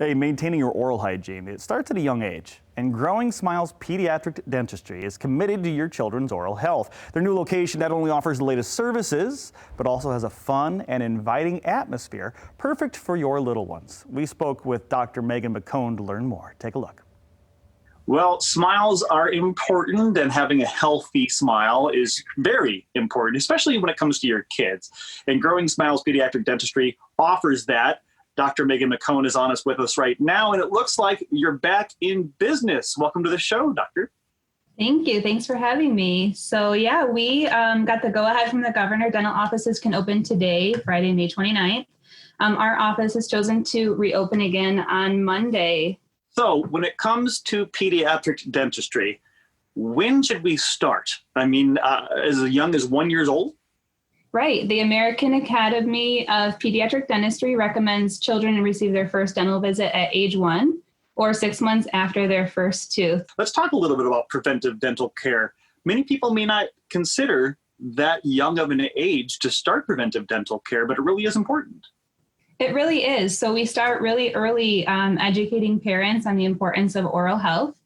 Hey, maintaining your oral hygiene, it starts at a young age. And Growing Smiles Pediatric Dentistry is committed to your children's oral health. Their new location not only offers the latest services, but also has a fun and inviting atmosphere, perfect for your little ones. We spoke with Dr. Megan McCone to learn more. Take a look. Well, smiles are important, and having a healthy smile is very important, especially when it comes to your kids. And Growing Smiles Pediatric Dentistry offers that. Dr. Megan McCone is on us with us right now, and it looks like you're back in business. Welcome to the show, Doctor. Thank you. Thanks for having me. So yeah, we got the go-ahead from the governor. Dental offices can open today, Friday, May 29th. Our office has chosen to reopen again on Monday. So when it comes to pediatric dentistry, when should we start? I mean, as young as 1 year old? Right. The American Academy of Pediatric Dentistry recommends children receive their first dental visit at age 1 or 6 months after their first tooth. Let's talk a little bit about preventive dental care. Many people may not consider that young of an age to start preventive dental care, but it really is important. It really is. So we start really early educating parents on the importance of oral health.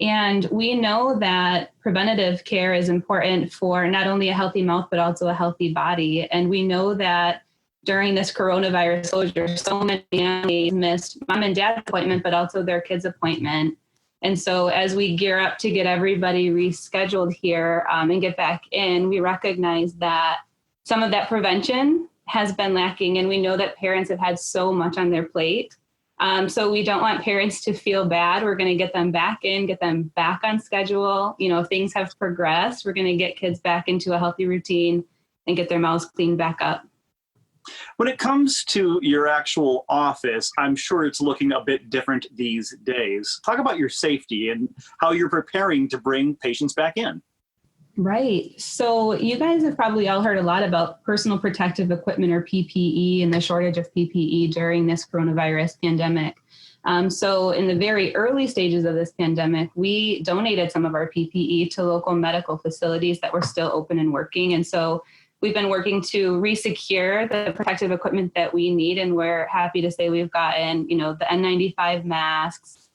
And we know that preventative care is important for not only a healthy mouth, but also a healthy body. And we know that during this coronavirus closure, so many families missed mom and dad's appointment, but also their kids' appointment. And so as we gear up to get everybody rescheduled here and get back in, we recognize that some of that prevention has been lacking. And we know that parents have had so much on their plate. So we don't want parents to feel bad. We're going to get them back in, get them back on schedule. You know, things have progressed. We're going to get kids back into a healthy routine and get their mouths cleaned back up. When it comes to your actual office, I'm sure it's looking a bit different these days. Talk about your safety and how you're preparing to bring patients back in. Right. So you guys have probably all heard a lot about personal protective equipment, or PPE, and the shortage of PPE during this coronavirus pandemic. So in the very early stages of this pandemic, we donated some of our PPE to local medical facilities that were still open and working. And so we've been working to resecure the protective equipment that we need. And we're happy to say we've gotten, the N95 masks.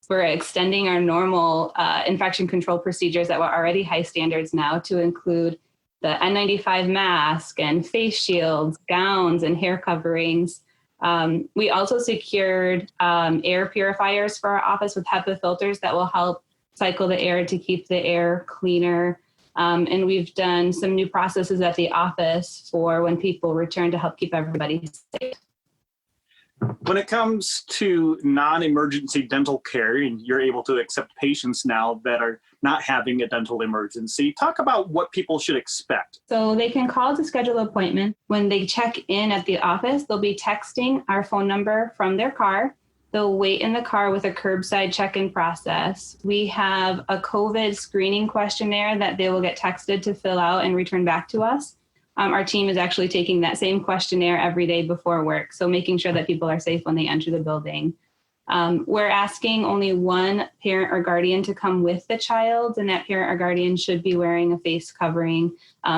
We're extending our normal infection control procedures that were already high standards now to include the N95 mask and face shields, gowns, and hair coverings. We also secured air purifiers for our office with HEPA filters that will help cycle the air to keep the air cleaner. And we've done some new processes at the office for when people return to help keep everybody safe. When it comes to non-emergency dental care, and you're able to accept patients now that are not having a dental emergency, talk about what people should expect. So they can call to schedule an appointment. When they check in at the office, they'll be texting our phone number from their car. They'll wait in the car with a curbside check-in process. We have a COVID screening questionnaire that they will get texted to fill out and return back to us. Our team is actually taking that same questionnaire every day before work, so making sure that people are safe when they enter the building. We're asking only one parent or guardian to come with the child, and that parent or guardian should be wearing a face covering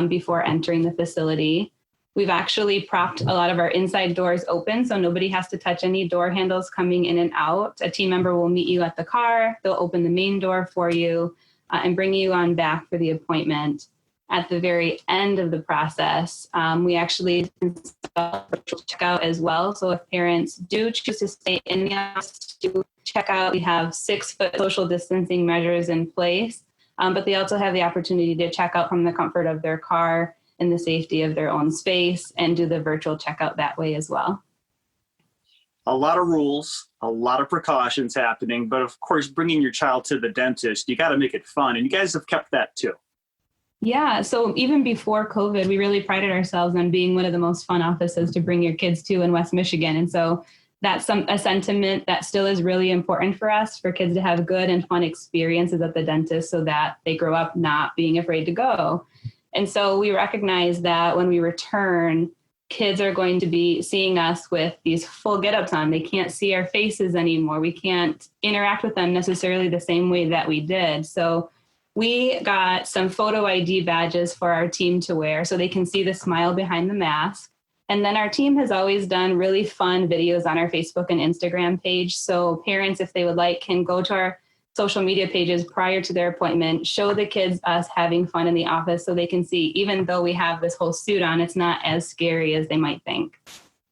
before entering the facility. We've actually propped a lot of our inside doors open, so nobody has to touch any door handles coming in and out. A team member will meet you at the car. They'll open the main door for you and bring you on back for the appointment. At the very end of the process, we actually install virtual checkout as well. So if parents do choose to stay in the office to check out, we have 6-foot social distancing measures in place, but they also have the opportunity to check out from the comfort of their car in the safety of their own space and do the virtual checkout that way as well. A lot of rules, a lot of precautions happening, but of course, bringing your child to the dentist, you got to make it fun, and you guys have kept that too. Yeah, so even before COVID, we really prided ourselves on being one of the most fun offices to bring your kids to in West Michigan. And so that's a sentiment that still is really important for us, for kids to have good and fun experiences at the dentist so that they grow up not being afraid to go. And so we recognize that when we return, kids are going to be seeing us with these full get-ups on. They can't see our faces anymore. We can't interact with them necessarily the same way that we did. So we got some photo ID badges for our team to wear so they can see the smile behind the mask. And then our team has always done really fun videos on our Facebook and Instagram page. So parents, if they would like, can go to our social media pages prior to their appointment, show the kids us having fun in the office so they can see, even though we have this whole suit on, it's not as scary as they might think.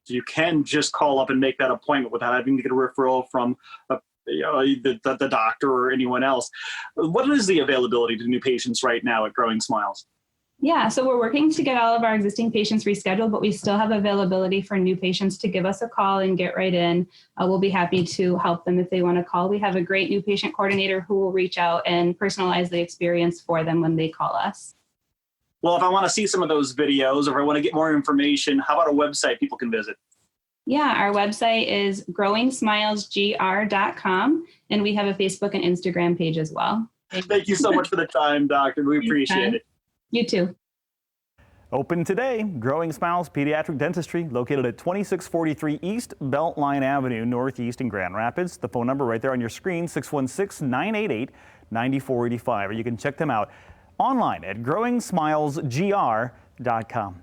So you can just call up and make that appointment without having to get a referral from the doctor or anyone else. What is the availability to new patients right now at Growing Smiles? Yeah, so we're working to get all of our existing patients rescheduled, but we still have availability for new patients to give us a call and get right in. We'll be happy to help them if they want to call. We have a great new patient coordinator who will reach out and personalize the experience for them when they call us. Well, if I want to see some of those videos, or if I want to get more information, how about a website people can visit? Yeah, our website is growingsmilesgr.com, and we have a Facebook and Instagram page as well. Thank you so much for the time, Doctor. We appreciate it. You too. Open today, Growing Smiles Pediatric Dentistry, located at 2643 East Beltline Avenue, Northeast in Grand Rapids. The phone number right there on your screen, 616-988-9485. Or you can check them out online at growingsmilesgr.com.